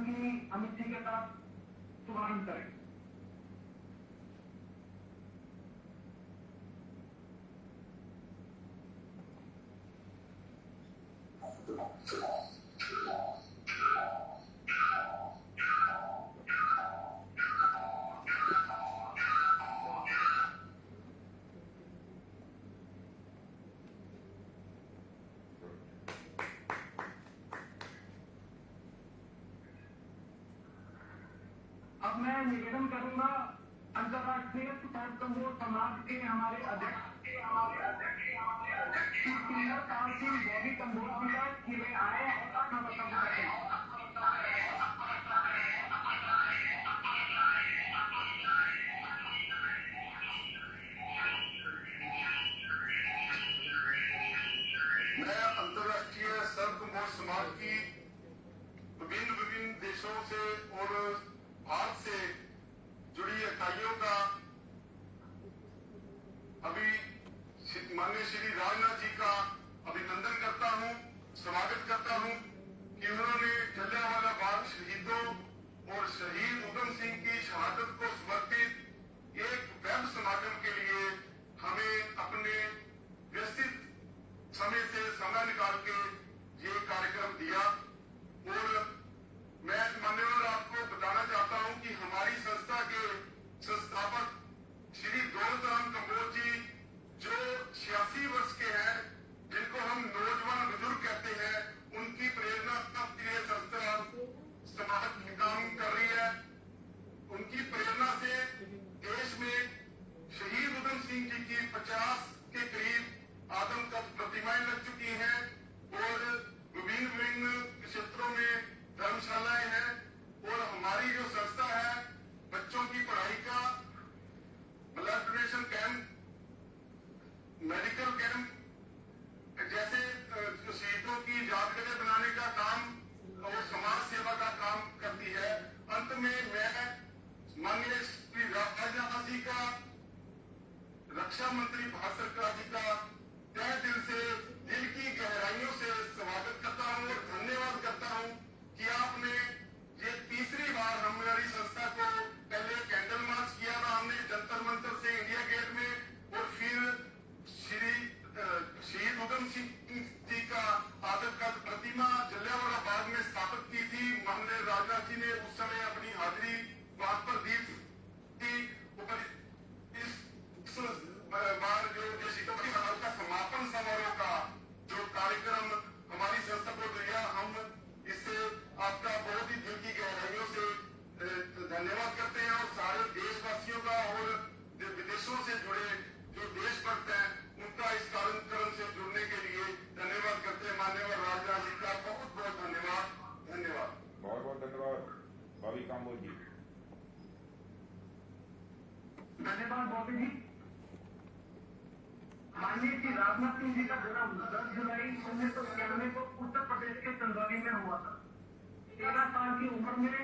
सदन की अमित जी के साथ शुभारंभ करें। अब मैं निवेदन करूंगा अंतर्राष्ट्रीय सुपर कमजोर समाज के हमारे अध्यक्ष पाल सिंह बॉबी कमजोर जी का कि वे आए और अपना वक्तव्य रखें। मैं अंतर्राष्ट्रीय सर्वकमजोर समाज की विभिन्न देशों से और भारत से जुड़ी इकाइयों का अभी माननीय श्री राजनाथ जी का अभिनंदन करता हूं, स्वागत करता हूं कि उन्होंने जलियांवाला बाग शहीदों और शहीद उधम सिंह की शहादत को समर्पित एक वेब समागम के लिए हमें अपने व्यस्तित समय से समय निकाल के ये कार्यक्रम दिया। और मैं मान्यवर आपको बताना चाहता हूं कि हमारी संस्था के संस्थापक श्री दौलत राम कम्बोज जी जो 86 वर्ष के हैं, जिनको हम नौजवान बुजुर्ग कहते हैं, उनकी प्रेरणा के लिए संस्था समाज में काम कर रही है। उनकी प्रेरणा से देश में शहीद उधम सिंह जी की 50 के करीब आदमकद प्रतिमाएं लग चुकी हैं और विभिन्न क्षेत्रों में धर्मशालाएं हैं। और हमारी जो संस्था है बच्चों की पढ़ाई का blood donation camp, medical camp जैसे शहीदों की यादगारें बनाने का काम और समाज सेवा का काम करती है। अंत में मैं माननीय श्री राजनाथ जी का, रक्षा मंत्री भारत सरकार जी का तहे दिल से, दिल की गहराइयों से स्वागत करता हूं और धन्यवाद करता हूं कि आपने ये तीसरी बार हमारी संस्था को पहले कैंडल मार्च किया था हमने जंतर मंतर से इंडिया गेट में, और फिर श्री शहीद उधम सिंह जी का आदमकद प्रतिमा जलियांवाला बाग में स्थापित की थी। माननीय राजनाथ जी ने उस समय अपनी हाजिरी वहां पर दी थी। इस बार जो का समापन समारोह का जो कार्यक्रम हमारी संस्था को दिया, हम इससे आपका बहुत ही दिल की गहराइयों से धन्यवाद करते हैं। और सारे देशवासियों का और विदेशों से जुड़े जो देशभक्त हैं उनका इस कार्यक्रम से जुड़ने के लिए धन्यवाद करते हैं। माननीय राजनाथ जी का बहुत बहुत धन्यवाद। धन्यवाद, बहुत बहुत धन्यवाद बॉबी कम्बोज जी। धन्यवाद बॉबी जी। माननीय श्री राजनाथ सिंह जी का जन्म 10 जुलाई 1991 को उत्तर प्रदेश के चंदौली में हुआ था। 13 साल की उम्र में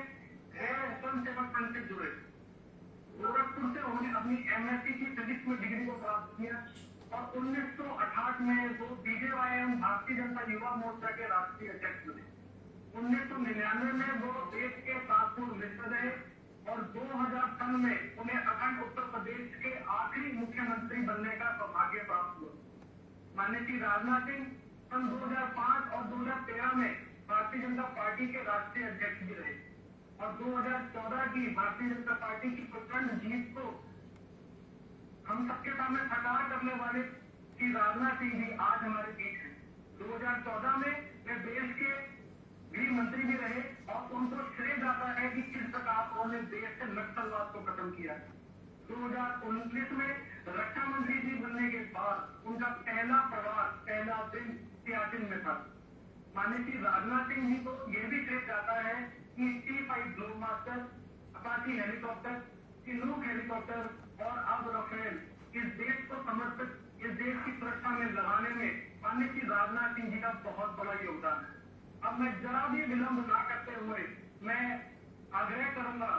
स्वयं सेवक संघ से जुड़े। गोरखपुर से उन्होंने अपनी MSc की फिजिक्स में डिग्री को प्राप्त किया और 1968 में वो BJY एवं भारतीय जनता युवा मोर्चा के राष्ट्रीय अध्यक्ष बने। 1999 में वो देश के सातपुर मित्र रहे और 2000 सन में उन्हें अखंड उत्तर प्रदेश के आखिरी मुख्यमंत्री बनने का सौभाग्य प्राप्त हुआ। माननीय श्री राजनाथ सिंह सन 2005 और 2013 में भारतीय जनता पार्टी के राष्ट्रीय अध्यक्ष भी रहे और 2014 की भारतीय जनता पार्टी की प्रचंड जीत को हम सबके सामने साकार करने वाले श्री राजनाथ सिंह जी आज हमारे बीच हैं। 2014 में वे देश के गृह मंत्री भी रहे और उनको श्रेय जाता है कि किस प्रकार उन्होंने देश से नक्सलवाद को खत्म किया। 2019 में रक्षा मंत्री जी बनने के बाद उनका पहला प्रवास, पहला दिन सियाचिन में था। माननीय श्री राजनाथ सिंह जी को यह भी श्रेय जाता है कि T-5 Globemaster, Apache helicopter, Chinook helicopter और अब राफेल इस देश को समर्पित, इस देश की सुरक्षा में लगाने में माननीय श्री राजनाथ सिंह जी का बहुत बड़ा योगदान है। अब मैं जरा भी विलंब न करते हुए मैं आग्रह करूंगा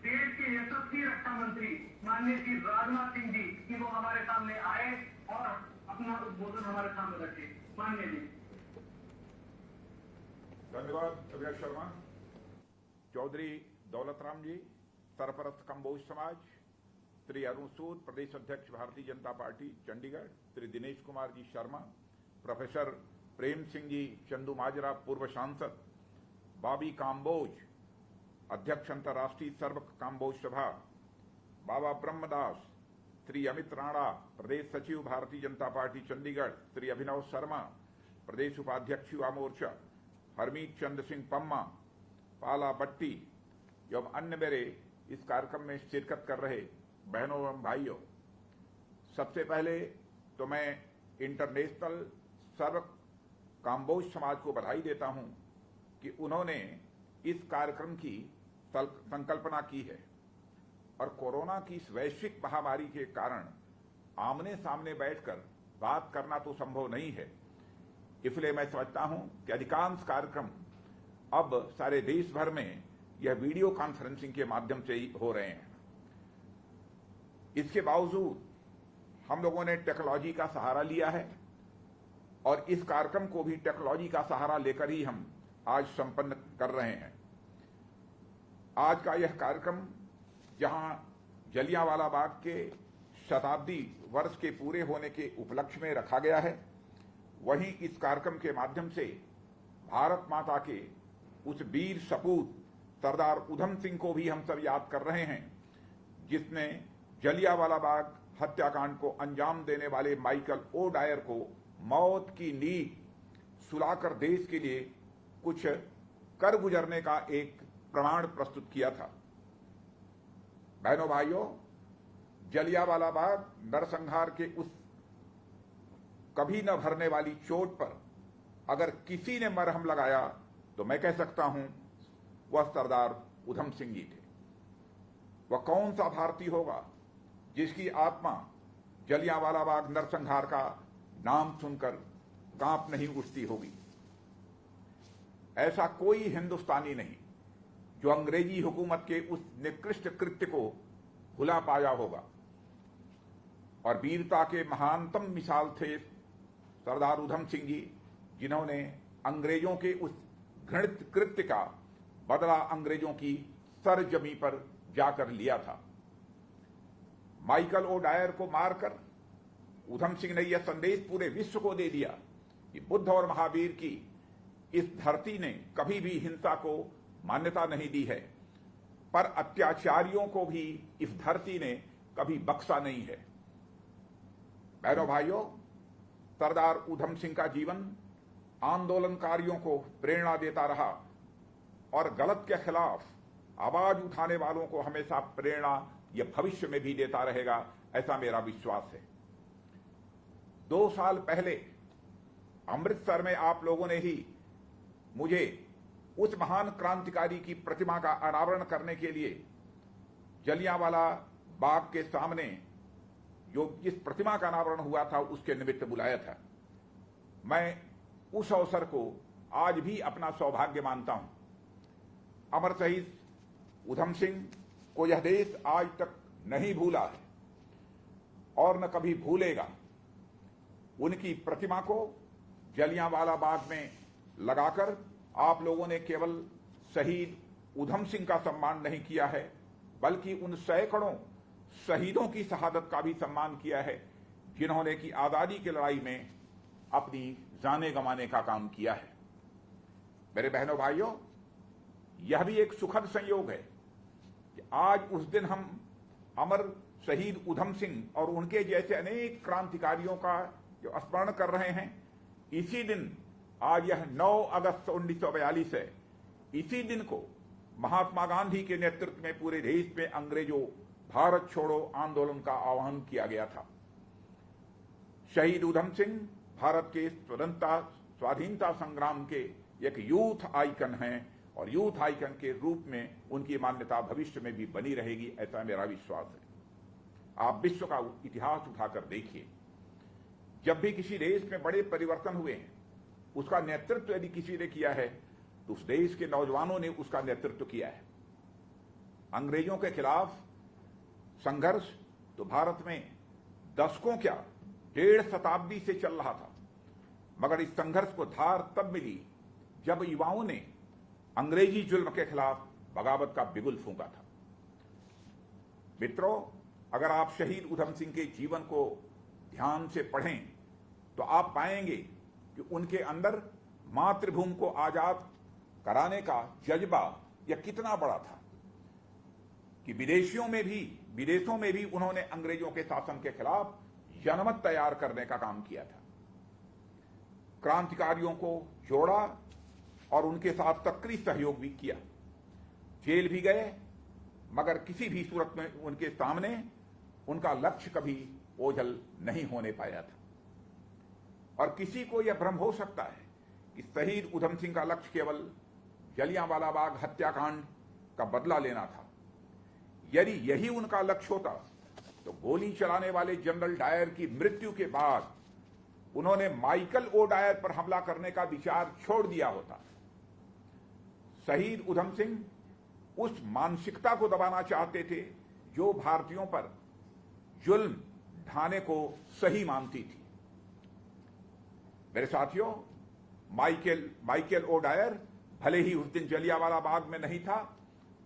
देश के यशस्वी रक्षा मंत्री माननीय श्री राजनाथ सिंह जी कि वो हमारे सामने आए और अपना उद्बोधन हमारे सामने रखे। माननीय जी। धन्यवाद अभिलाष शर्मा। चौधरी दौलतराम जी, सरपरस्त कंबोज समाज, श्री अरुण सूद, प्रदेश अध्यक्ष भारतीय जनता पार्टी चंडीगढ़, श्री दिनेश कुमार जी शर्मा, प्रोफेसर प्रेम सिंह जी चंदू माजरा, पूर्व सांसद, बॉबी काम्बोज, अध्यक्ष अंतर्राष्ट्रीय सर्व काम्बोज सभा, बाबा ब्रह्मदास, श्री अमित राणा, प्रदेश सचिव भारतीय जनता पार्टी चंडीगढ़, श्री अभिनव शर्मा, प्रदेश उपाध्यक्ष युवा मोर्चा, हरमीत चंद्र सिंह पम्मा, पाला बट्टी एवं अन्य मेरे इस कार्यक्रम में शिरकत कर रहे बहनों एवं भाइयों, सबसे पहले तो मैं इंटरनेशनल सर्व काम्बोज समाज को बधाई देता हूं कि उन्होंने इस कार्यक्रम की संकल्पना की है और कोरोना की इस वैश्विक महामारी के कारण आमने सामने बैठकर बात करना तो संभव नहीं है। इसलिए मैं समझता हूं कि अधिकांश कार्यक्रम अब सारे देश भर में यह वीडियो कॉन्फ्रेंसिंग के माध्यम से ही हो रहे हैं। इसके बावजूद हम लोगों ने टेक्नोलॉजी का सहारा लिया है और इस कार्यक्रम को भी टेक्नोलॉजी का सहारा लेकर ही हम आज संपन्न कर रहे हैं। आज का यह कार्यक्रम जहां जलियांवाला बाग के शताब्दी वर्ष के पूरे होने के उपलक्ष्य में रखा गया है, वहीं इस कार्यक्रम के माध्यम से भारत माता के उस वीर सपूत सरदार उधम सिंह को भी हम सब याद कर रहे हैं, जिसने जलियांवाला बाग हत्याकांड को अंजाम देने वाले माइकल ओ डायर को मौत की नींद सुलाकर देश के लिए कुछ कर गुजरने का एक प्रमाण प्रस्तुत किया था। बहनों भाइयों, जलियांवाला बाग नरसंहार के उस कभी न भरने वाली चोट पर अगर किसी ने मरहम लगाया तो मैं कह सकता हूं वह सरदार उधम सिंह जी थे। वह कौन सा भारतीय होगा जिसकी आत्मा जलियांवाला बाग नरसंहार का नाम सुनकर कांप नहीं उठती होगी। ऐसा कोई हिंदुस्तानी नहीं जो अंग्रेजी हुकूमत के उस निकृष्ट कृत्य को भुला पाया होगा। और वीरता के महानतम मिसाल थे सरदार उधम सिंह जी, जिन्होंने अंग्रेजों के उस घृणित कृत्य का बदला अंग्रेजों की सरजमी पर जाकर लिया था। माइकल ओ डायर को मारकर उधम सिंह ने यह संदेश पूरे विश्व को दे दिया कि बुद्ध और महावीर की इस धरती ने कभी भी हिंसा को मान्यता नहीं दी है, पर अत्याचारियों को भी इस धरती ने कभी बख्शा नहीं है। बहनों भाइयों, सरदार उधम सिंह का जीवन आंदोलनकारियों को प्रेरणा देता रहा और गलत के खिलाफ आवाज उठाने वालों को हमेशा प्रेरणा यह भविष्य में भी देता रहेगा, ऐसा मेरा विश्वास है। 2 साल पहले अमृतसर में आप लोगों ने ही मुझे उस महान क्रांतिकारी की प्रतिमा का अनावरण करने के लिए जलियांवाला बाग के सामने जो जिस प्रतिमा का अनावरण हुआ था उसके निमित्त बुलाया था। मैं उस अवसर को आज भी अपना सौभाग्य मानता हूं। अमर शहीद उधम सिंह को यह देश आज तक नहीं भूला है और न कभी भूलेगा। उनकी प्रतिमा को जलियांवाला बाग में लगाकर आप लोगों ने केवल शहीद उधम सिंह का सम्मान नहीं किया है, बल्कि उन सैकड़ों शहीदों की शहादत का भी सम्मान किया है, जिन्होंने की आजादी की लड़ाई में अपनी जाने गंवाने का काम किया है। मेरे बहनों भाइयों, यह भी एक सुखद संयोग है कि आज उस दिन हम अमर शहीद उधम सिंह और उनके जैसे अनेक क्रांतिकारियों का जो स्मरण कर रहे हैं। इसी दिन, आज यह 9 अगस्त 1942 है, इसी दिन को महात्मा गांधी के नेतृत्व में पूरे देश में अंग्रेजों भारत छोड़ो आंदोलन का आह्वान किया गया था। शहीद उधम सिंह भारत के स्वाधीनता संग्राम के एक यूथ आइकन हैं और यूथ आइकन के रूप में उनकी मान्यता भविष्य में भी बनी रहेगी, ऐसा मेरा विश्वास है। आप विश्व का इतिहास उठाकर देखिए, जब भी किसी देश में बड़े परिवर्तन हुए हैं, उसका नेतृत्व यदि किसी ने किया है तो उस देश के नौजवानों ने उसका नेतृत्व किया है। अंग्रेजों के खिलाफ संघर्ष तो भारत में दशकों क्या 1.5 शताब्दी से चल रहा था, मगर इस संघर्ष को धार तब मिली जब युवाओं ने अंग्रेजी जुल्म के खिलाफ बगावत का बिगुल फूंका था। मित्रों, अगर आप शहीद उधम सिंह के जीवन को ध्यान से पढ़ें तो आप पाएंगे कि उनके अंदर मातृभूमि को आजाद कराने का जज्बा यह कितना बड़ा था कि विदेशों में भी उन्होंने अंग्रेजों के शासन के खिलाफ जनमत तैयार करने का काम किया था। क्रांतिकारियों को जोड़ा और उनके साथ सक्रिय सहयोग भी किया। जेल भी गए, मगर किसी भी सूरत में उनके सामने उनका लक्ष्य कभी ओझल नहीं होने पाया था। और किसी को यह भ्रम हो सकता है कि शहीद उधम सिंह का लक्ष्य केवल जलियांवाला बाग हत्याकांड का बदला लेना था। यदि यही उनका लक्ष्य होता तो गोली चलाने वाले जनरल डायर की मृत्यु के बाद उन्होंने माइकल ओ डायर पर हमला करने का विचार छोड़ दिया होता। शहीद उधम सिंह उस मानसिकता को दबाना चाहते थे जो भारतीयों पर जुल्म ढाने को सही मानती थी। मेरे साथियों, माइकल ओ डायर भले ही उस दिन जलियांवाला बाग में नहीं था,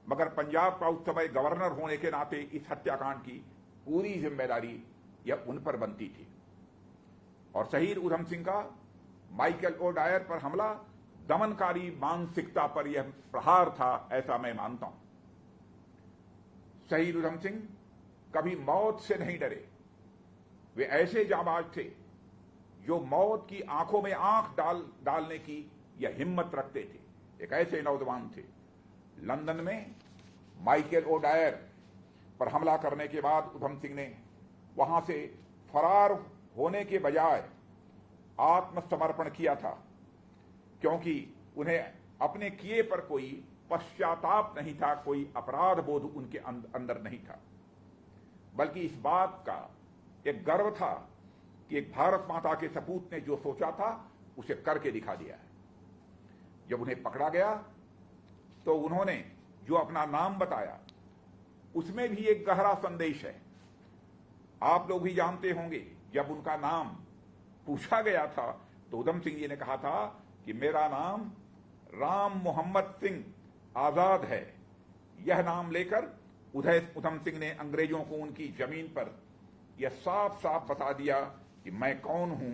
मगर पंजाब का उस समय गवर्नर होने के नाते इस हत्याकांड की पूरी जिम्मेदारी यह उन पर बनती थी। और शहीद उधम सिंह का माइकल ओ डायर पर हमला दमनकारी मानसिकता पर यह प्रहार था, ऐसा मैं मानता हूं। शहीद उधम सिंह कभी मौत से नहीं डरे। वे ऐसे जाबाज थे जो मौत की आंखों में आंख डालने की यह हिम्मत रखते थे। एक ऐसे नौजवान थे। लंदन में माइकल ओ डायर पर हमला करने के बाद उधम सिंह ने वहां से फरार होने के बजाय आत्मसमर्पण किया था, क्योंकि उन्हें अपने किए पर कोई पश्चाताप नहीं था, कोई अपराध बोध उनके अंदर नहीं था, बल्कि इस बात का एक गर्व था कि एक भारत माता के सपूत ने जो सोचा था उसे करके दिखा दिया है। जब उन्हें पकड़ा गया तो उन्होंने जो अपना नाम बताया उसमें भी एक गहरा संदेश है। आप लोग भी जानते होंगे, जब उनका नाम पूछा गया था तो उधम सिंह जी ने कहा था कि मेरा नाम राम मोहम्मद सिंह आजाद है। यह नाम लेकर उधम सिंह ने अंग्रेजों को उनकी जमीन पर यह साफ साफ बता दिया कि मैं कौन हूं।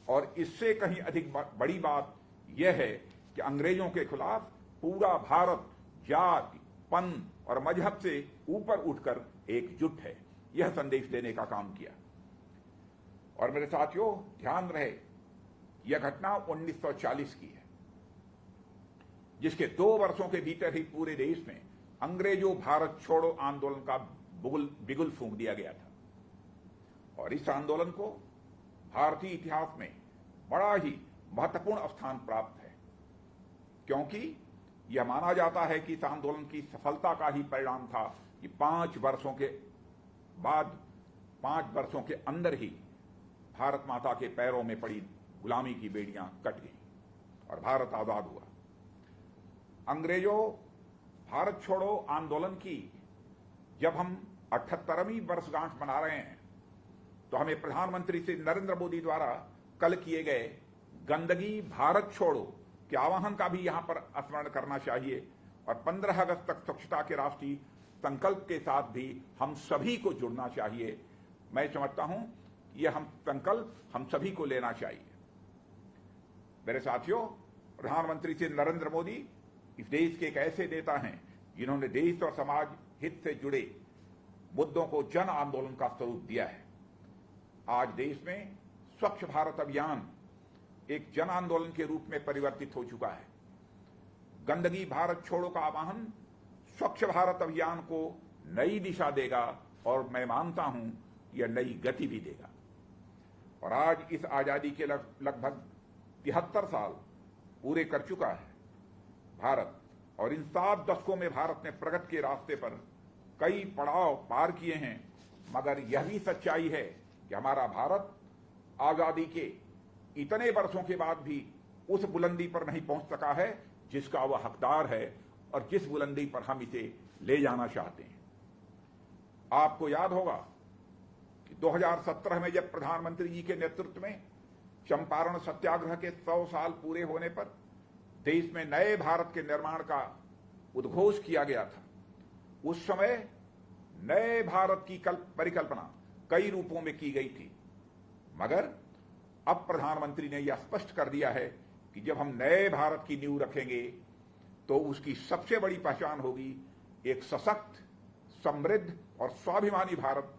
और इससे कहीं अधिक बड़ी बात यह है कि अंग्रेजों के खिलाफ पूरा भारत जाति, पंथ और मजहब से ऊपर उठकर एकजुट है। यह संदेश देने का काम किया। और मेरे साथियों, ध्यान रहे, यह घटना 1940 की है, जिसके 2 वर्षों के भीतर ही पूरे देश में अंग्रेजों भारत छोड़ो आंदोलन का बिगुल फूंक दिया गया था। और इस आंदोलन को भारतीय इतिहास में बड़ा ही महत्वपूर्ण स्थान प्राप्त है, क्योंकि यह माना जाता है कि इस आंदोलन की सफलता का ही परिणाम था कि 5 वर्षों के बाद 5 वर्षों के अंदर ही भारत माता के पैरों में पड़ी गुलामी की बेड़ियां कट गई और भारत आजाद हुआ। अंग्रेजों भारत छोड़ो आंदोलन की जब हम 78वीं वर्षगांठ मना रहे हैं तो हमें प्रधानमंत्री श्री नरेंद्र मोदी द्वारा कल किए गए गंदगी भारत छोड़ो के आह्वान का भी यहां पर स्मरण करना चाहिए। और 15 अगस्त तक स्वच्छता के राष्ट्रीय संकल्प के साथ भी हम सभी को जुड़ना चाहिए। मैं समझता हूं यह संकल्प हम सभी को लेना चाहिए। मेरे साथियों, प्रधानमंत्री श्री नरेंद्र मोदी इस देश के एक ऐसे नेता हैं जिन्होंने देश और समाज हित से जुड़े मुद्दों को जन आंदोलन का स्वरूप दिया है। आज देश में स्वच्छ भारत अभियान एक जन आंदोलन के रूप में परिवर्तित हो चुका है। गंदगी भारत छोड़ो का आह्वान स्वच्छ भारत अभियान को नई दिशा देगा और मैं मानता हूं यह नई गति भी देगा। और आज इस आजादी के लगभग 73 साल पूरे कर चुका है भारत, और इन 7 दशकों में भारत ने प्रगति के रास्ते पर कई पड़ाव पार किए हैं। मगर यह भी सच्चाई है कि हमारा भारत आजादी के इतने वर्षों के बाद भी उस बुलंदी पर नहीं पहुंच सका है जिसका वह हकदार है और जिस बुलंदी पर हम इसे ले जाना चाहते हैं। आपको याद होगा कि 2017 में जब प्रधानमंत्री जी के नेतृत्व में चंपारण सत्याग्रह के 100 साल पूरे होने पर देश में नए भारत के निर्माण का उद्घोष किया गया था, उस समय नए भारत की परिकल्पना कई रूपों में की गई थी। मगर अब प्रधानमंत्री ने यह स्पष्ट कर दिया है कि जब हम नए भारत की नींव रखेंगे तो उसकी सबसे बड़ी पहचान होगी एक सशक्त, समृद्ध और स्वाभिमानी भारत,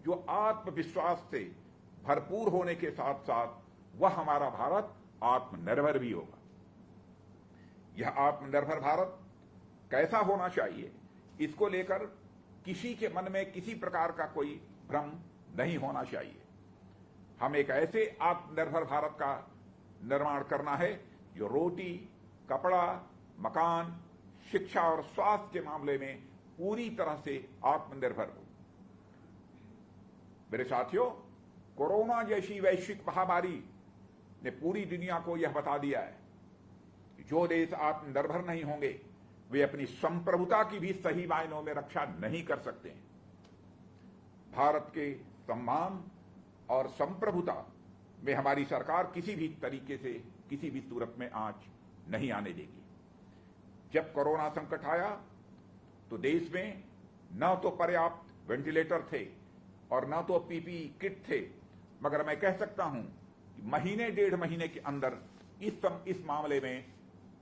जो आत्मविश्वास से भरपूर होने के साथ साथ वह हमारा भारत आत्मनिर्भर भी होगा। यह आत्मनिर्भर भारत कैसा होना चाहिए, इसको लेकर किसी के मन में किसी प्रकार का कोई भ्रम नहीं होना चाहिए। हम एक ऐसे आत्मनिर्भर भारत का निर्माण करना है जो रोटी, कपड़ा, मकान, शिक्षा और स्वास्थ्य के मामले में पूरी तरह से आत्मनिर्भर हो। मेरे साथियों, कोरोना जैसी वैश्विक महामारी ने पूरी दुनिया को यह बता दिया है कि जो देश आत्मनिर्भर नहीं होंगे वे अपनी संप्रभुता की भी सही मायनों में रक्षा नहीं कर सकते हैं। भारत के सम्मान और संप्रभुता में हमारी सरकार किसी भी तरीके से, किसी भी सूरत में आंच नहीं आने देगी। जब कोरोना संकट आया तो देश में न तो पर्याप्त वेंटिलेटर थे और न तो पीपीई किट थे, मगर मैं कह सकता हूं कि महीने, 1.5 महीने के अंदर इस मामले में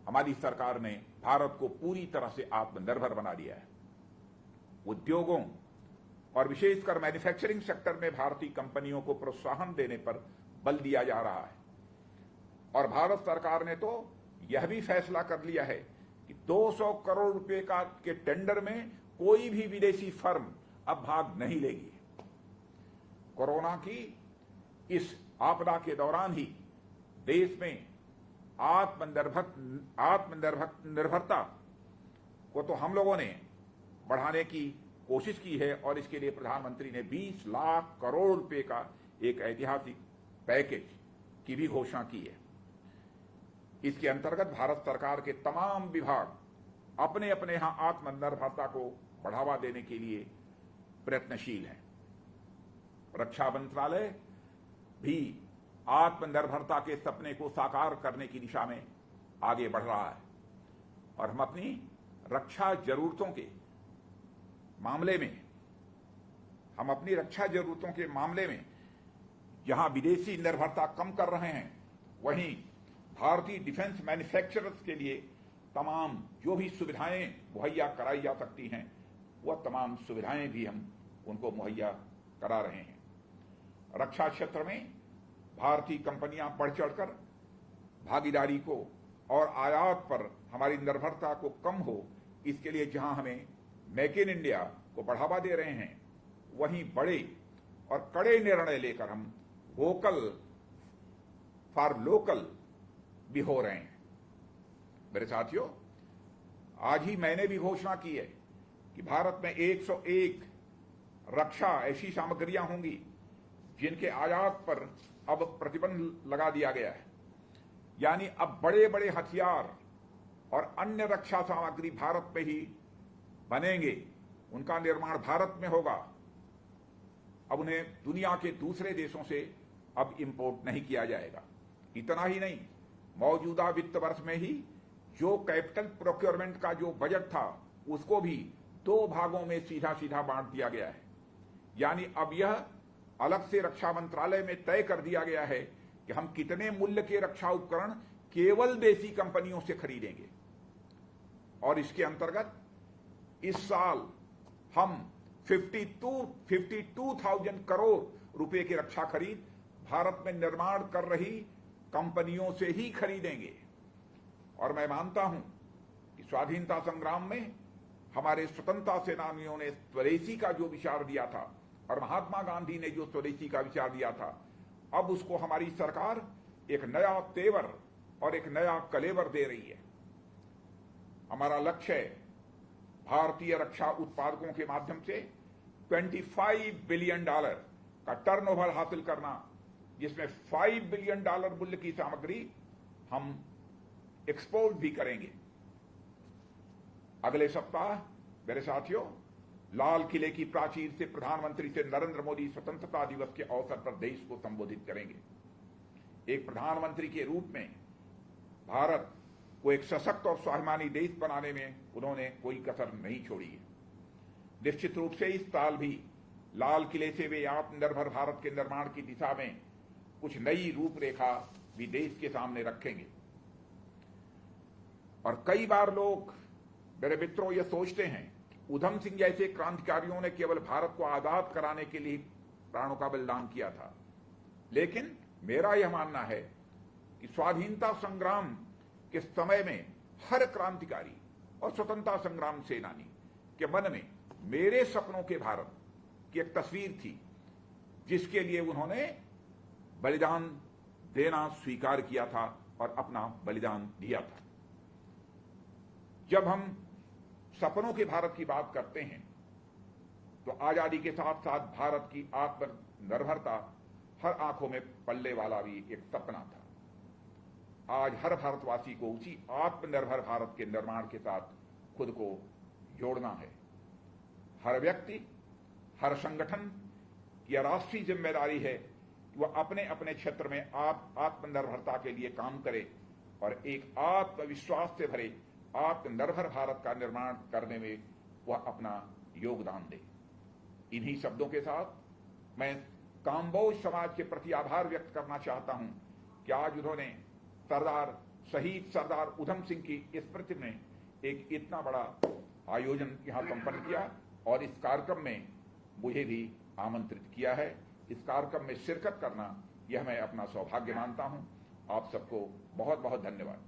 हमारी सरकार ने भारत को पूरी तरह से आत्मनिर्भर बना दिया है। उद्योगों और विशेषकर मैन्युफैक्चरिंग सेक्टर में भारतीय कंपनियों को प्रोत्साहन देने पर बल दिया जा रहा है और भारत सरकार ने तो यह भी फैसला कर लिया है कि 200 करोड़ रुपए के टेंडर में कोई भी विदेशी फर्म अब भाग नहीं लेगी। कोरोना की इस आपदा के दौरान ही देश में आत्मनिर्भरता को तो हम लोगों ने बढ़ाने की कोशिश की है और इसके लिए प्रधानमंत्री ने 20 लाख करोड़ रुपए का एक ऐतिहासिक पैकेज की भी घोषणा की है। इसके अंतर्गत भारत सरकार के तमाम विभाग अपने अपने यहां आत्मनिर्भरता को बढ़ावा देने के लिए प्रयत्नशील हैं। रक्षा मंत्रालय भी आत्मनिर्भरता के सपने को साकार करने की दिशा में आगे बढ़ रहा है और हम अपनी रक्षा जरूरतों के मामले में जहां विदेशी निर्भरता कम कर रहे हैं, वहीं भारतीय डिफेंस मैन्युफैक्चरर्स के लिए तमाम जो भी सुविधाएं मुहैया कराई जा सकती हैं, वह तमाम सुविधाएं भी हम उनको मुहैया करा रहे हैं। रक्षा क्षेत्र में भारतीय कंपनियां बढ़ चढ़कर भागीदारी को और आयात पर हमारी निर्भरता को कम हो, इसके लिए जहां हमें मेक इन इंडिया को बढ़ावा दे रहे हैं, वहीं बड़े और कड़े निर्णय लेकर हम वोकल फॉर लोकल भी हो रहे हैं। मेरे साथियों, आज ही मैंने भी घोषणा की है कि भारत में 101 रक्षा ऐसी सामग्रियां होंगी जिनके आयात पर अब प्रतिबंध लगा दिया गया है। यानी अब बड़े बड़े हथियार और अन्य रक्षा सामग्री भारत में ही बनेंगे, उनका निर्माण भारत में होगा। अब उन्हें दुनिया के दूसरे देशों से अब इंपोर्ट नहीं किया जाएगा। इतना ही नहीं, मौजूदा वित्त वर्ष में ही जो कैपिटल प्रोक्योरमेंट का जो बजट था, उसको भी 2 भागों में सीधा सीधा बांट दिया गया है। यानी अब यह अलग से रक्षा मंत्रालय में तय कर दिया गया है कि हम कितने मूल्य के रक्षा उपकरण केवल देसी कंपनियों से खरीदेंगे। और इसके अंतर्गत इस साल हम 52,000 करोड़ रुपए की रक्षा खरीद भारत में निर्माण कर रही कंपनियों से ही खरीदेंगे। और मैं मानता हूं कि स्वाधीनता संग्राम में हमारे स्वतंत्रता सेनानियों ने स्वदेशी का जो विचार दिया था और महात्मा गांधी ने जो स्वदेशी का विचार दिया था, अब उसको हमारी सरकार एक नया तेवर और एक नया कलेवर दे रही है। हमारा लक्ष्य है भारतीय रक्षा उत्पादकों के माध्यम से $25 बिलियन का टर्नओवर हासिल करना, जिसमें $5 बिलियन मूल्य की सामग्री हम एक्सपोर्ट भी करेंगे। अगले सप्ताह मेरे साथियों, लाल किले की प्राचीर से प्रधानमंत्री से नरेंद्र मोदी स्वतंत्रता दिवस के अवसर पर देश को संबोधित करेंगे। एक प्रधानमंत्री के रूप में भारत को एक सशक्त और स्वाभिमानी देश बनाने में उन्होंने कोई कसर नहीं छोड़ी है। निश्चित रूप से इस साल भी लाल किले से वे आत्मनिर्भर भारत के निर्माण की दिशा में कुछ नई रूपरेखा भी देश के सामने रखेंगे। और कई बार लोग, मेरे मित्रों, ये सोचते हैं कि उधम सिंह जैसे क्रांतिकारियों ने केवल भारत को आजाद कराने के लिए प्राणों का बलिदान किया था, लेकिन मेरा यह मानना है कि स्वाधीनता संग्राम के समय में हर क्रांतिकारी और स्वतंत्रता संग्राम सेनानी के मन में मेरे सपनों के भारत की एक तस्वीर थी, जिसके लिए उन्होंने बलिदान देना स्वीकार किया था और अपना बलिदान दिया था। जब हम सपनों के भारत की बात करते हैं तो आजादी के साथ साथ भारत की आत्मनिर्भरता हर आंखों में पलने वाला भी एक सपना था। आज हर भारतवासी को उसी आत्मनिर्भर भारत के निर्माण के साथ खुद को जोड़ना है। हर व्यक्ति, हर संगठन की राष्ट्रीय जिम्मेदारी है कि वह अपने अपने क्षेत्र में आत्मनिर्भरता के लिए काम करे और एक आत्मविश्वास से भरे आत्मनिर्भर भारत का निर्माण करने में वह अपना योगदान दे। इन्हीं शब्दों के साथ मैं काम्बोज समाज के प्रति आभार व्यक्त करना चाहता हूं कि आज उन्होंने शहीद सरदार उधम सिंह की स्मृति में एक इतना बड़ा आयोजन यहां संपन्न किया और इस कार्यक्रम में मुझे भी आमंत्रित किया है। इस कार्यक्रम में शिरकत करना यह मैं अपना सौभाग्य मानता हूं। आप सबको बहुत बहुत धन्यवाद।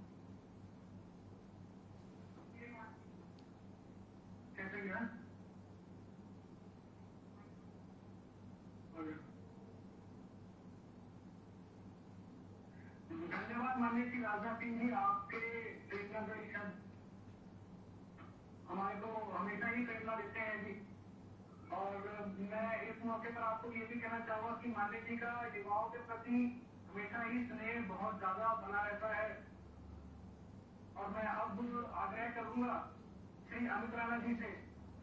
धन्यवाद माननीय श्री राजनाथ सिंह जी, आपके प्रेरणादायी शब्द हमारे को हमेशा ही प्रेरणा देते हैं जी। और मैं इस मौके पर आपको ये भी कहना चाहूंगा कि माननीय जी का युवाओं के प्रति हमेशा ही स्नेह बहुत ज्यादा बना रहता है। और मैं अब आग्रह करूंगा श्री अमित राणा जी से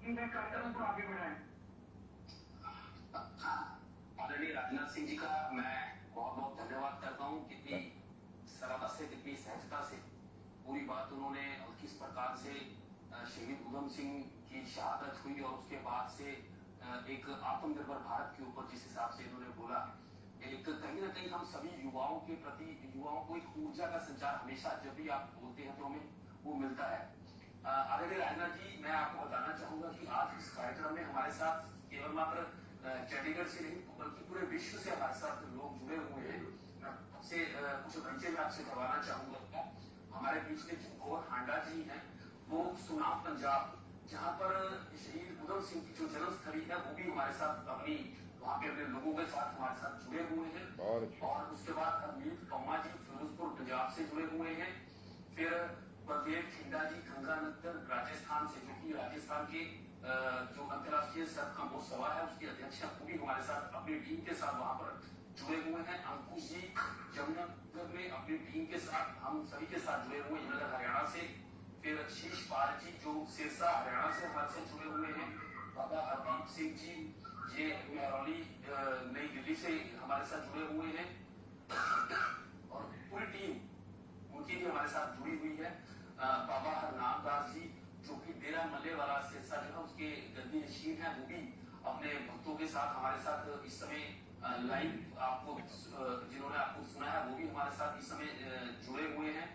कि मैं कार्यक्रम को आगे बढ़ाएं। आदरणीय राजनाथ सिंह जी का मैं बहुत बहुत धन्यवाद करता हूँ। कितनी सरलता से, कितनी सहजता से पूरी बात उन्होंने, किस प्रकार से शहीद उधम सिंह की शहादत हुई और उसके बाद से एक आत्मनिर्भर भारत के ऊपर जिस हिसाब से इन्होंने बोला, एक कहीं ना कहीं हम सभी युवाओं के प्रति, युवाओं को एक ऊर्जा का संचार हमेशा जब भी आप बोलते हैं तो हमें वो मिलता है। आदरणीय राजनाथ जी, मैं आपको बताना चाहूंगा कि आज इस कार्यक्रम में हमारे साथ केवल मात्र चंडीगढ़ से नहीं बल्कि पूरे विश्व से हमारे साथ लोग जुड़े हुए हैं। मैं आपसे कुछ परिचय में आपसे करवाना चाहूंगा। हमारे बीच में जो गौर हांडा जी हैं, वो सुनाम पंजाब, जहाँ पर शहीद उधम सिंह की जो जन्मस्थली है, वो भी हमारे साथ अपनी वहाँ पे अपने लोगों के साथ हमारे साथ जुड़े हुए हैं। और उसके बाद हरमीत पम्मा जी फिरोजपुर पंजाब से जुड़े हुए हैं। फिर बलदेव खिंडा जी गंगानगर राजस्थान से, जो कि राजस्थान के जो अंतर्राष्ट्रीय सर्फ का महोत्सव है उसके अध्यक्ष हैं, वो भी हमारे साथ अपनी टीम के साथ वहाँ पर जुड़े हुए हैं। अंकुश जी जमुनानगर में अपनी टीम के साथ, हम सभी के साथ जुड़े हुए हैं हरियाणा से। फिर शीश पाल जी जो सिरसा हरियाणा से हमारे से जुड़े हुए हैं। बाबा हरदीप सिंह जी ये महरौली नई दिल्ली से हमारे साथ जुड़े हुए हैं। और पूरी टीम उनकी भी हमारे साथ जुड़ी हुई है। बाबा हरनाम दास जी जो कि डेरा मल्ले वाला सिरसा जो है उसके गद्दी नशीन है, वो भी अपने भक्तों के साथ हमारे साथ इस समय लाइव आपको जिन्होंने आपको सुना है वो भी हमारे साथ इस समय जुड़े हुए हैं।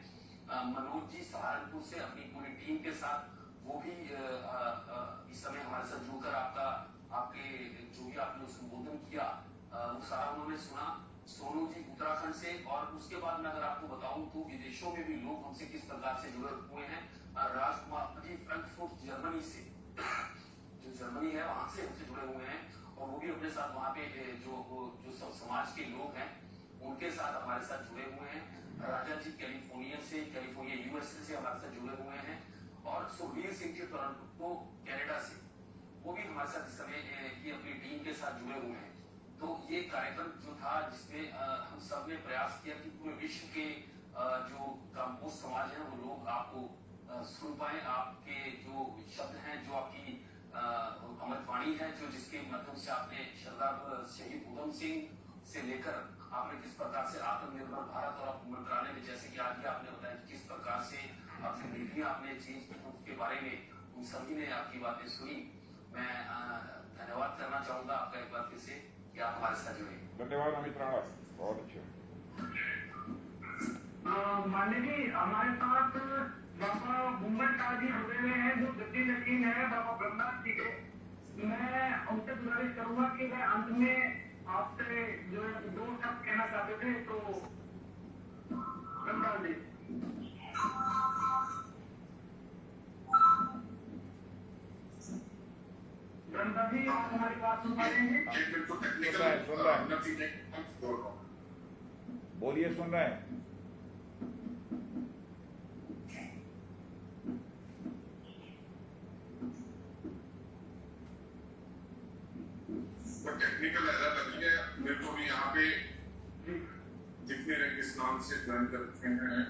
मनोज जी सहारनपुर से अपनी पूरी टीम के साथ वो भी इस समय हमारे साथ जुड़कर आपके जो भी आपने संबोधन किया वो सारा उन्होंने सुना। सोनू जी उत्तराखंड से, और उसके बाद मैं अगर आपको बताऊं तो विदेशों में भी लोग हमसे किस प्रकार से जुड़े हुए हैं। राजकुमार जी फ्रैंकफर्ट जर्मनी से, जो जर्मनी है वहां से हमसे जुड़े हुए हैं और वो भी अपने साथ वहाँ पे जो सब समाज के लोग हैं उनके साथ हमारे साथ जुड़े हुए हैं। राजा जी कैलिफोर्निया यूएसए से हमारे साथ जुड़े हुए हैं। और सुखबीर सिंह जी टोरंटो कनाडा से, वो भी हमारे साथ इस समय की अपनी टीम के साथ जुड़े हुए हैं। तो ये कार्यक्रम जो था जिसमें हम सब ने प्रयास किया कि पूरे विश्व के जो काम्बोज समाज है वो लोग आपको सुन पाए, आपके जो शब्द हैं, जो आपकी अमृतवाणी है, जो जिसके माध्यम से आपने सरदार शहीद उधम सिंह से लेकर आपने किस प्रकार से आत्मनिर्भर भारत और मंत्रालय में, जैसे कि आज ही आपने बताया कि किस प्रकार से काफी नीतियां आपने चेंज की उसके बारे में उन सभी ने आपकी बातें सुनी। मैं धन्यवाद करना चाहूंगा आपका एक बार फिर से कि आप हमारे साथ जुड़े। धन्यवाद अमित राणा, बहुत अच्छे। मान्य जी, हमारे साथ बाबा मुंबई शाह जी जुड़े हुए हैं जो गद्दी नशीन है बाबा ब्रह्मनाथ जी के। मैं उनसे गुजारिश करूंगा कि वह अंत में आपसे जो दो शब्द कहना चाहते थे, तो ब्रह्मनाथ जी। ब्रह्मनाथ जी, आप हमारी बात सुन पा रहे हैं? सुन रहा है, बोलिए, सुन रहे हैं। टेक्निकल एरर लगी है मेरे को भी यहाँ पे जितने रेगिस्तान से ज्वाइन कर रखे हैं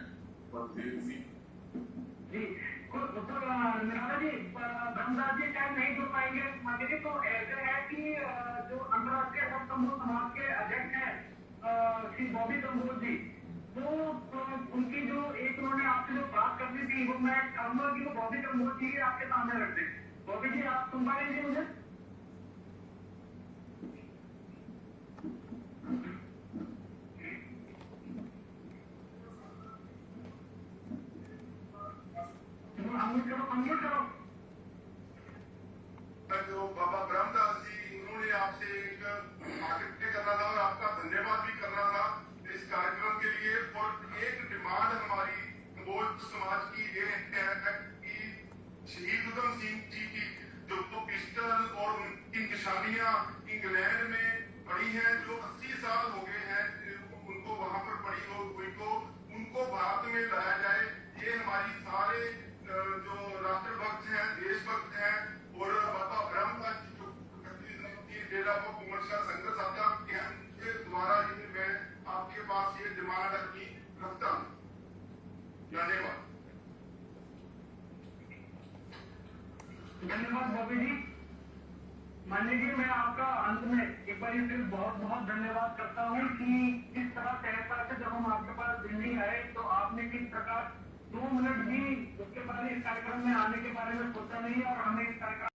जी निराला जी, ब्रह्मदास जी शायद नहीं जुड़ पाएंगे मान्य जी। तो ऐसे है कि जो अंतर्राष्ट्रीय हर समूह समाज के अध्यक्ष हैं श्री बॉबी कम्बोज जी, वो उनकी जो एक उन्होंने आपसे जो बात करनी थी, वो मैं चाहूंगा कि वो बॉबी कम्बोज जी आपके सामने रख दें। बॉबी जी, आप सुन पा रहे हैं मुझे? जो बाबा ब्रह्मदास जी, उन्होंने आपसे एक आग्रह करना था और आपका धन्यवाद भी करना था इस कार्यक्रम के लिए। और एक डिमांड हमारी कम्बोज समाज की ये है कि शहीद उधम सिंह जी की जो पिस्टल और उनकी निशानियां इंग्लैंड में पड़ी हैं, जो 80 साल हो गए हैं उनको वहां पर पड़ी हो, उनको भारत में लाया जाए। ये हमारी सारे जो राष्ट्रभक्त हैं, देशभक्त हैं और बाबा ब्रह्मदास जी जो डेरा को कुमार का संघर्ष आता है, उनके द्वारा मैं आपके पास ये डिमांड अपनी रखता हूँ। धन्यवाद। धन्यवाद बॉबी जी। मान्य जी, मैं आपका अंत में एक बार फिर बहुत बहुत धन्यवाद करता हूँ कि इस तरह सहजता से जब हम आपके पास दिल्ली आए तो आपने किस प्रकार 2 मिनट भी उसके बारे इस कार्यक्रम में आने के बारे में सोचा नहीं और हमें इस कार्यक्रम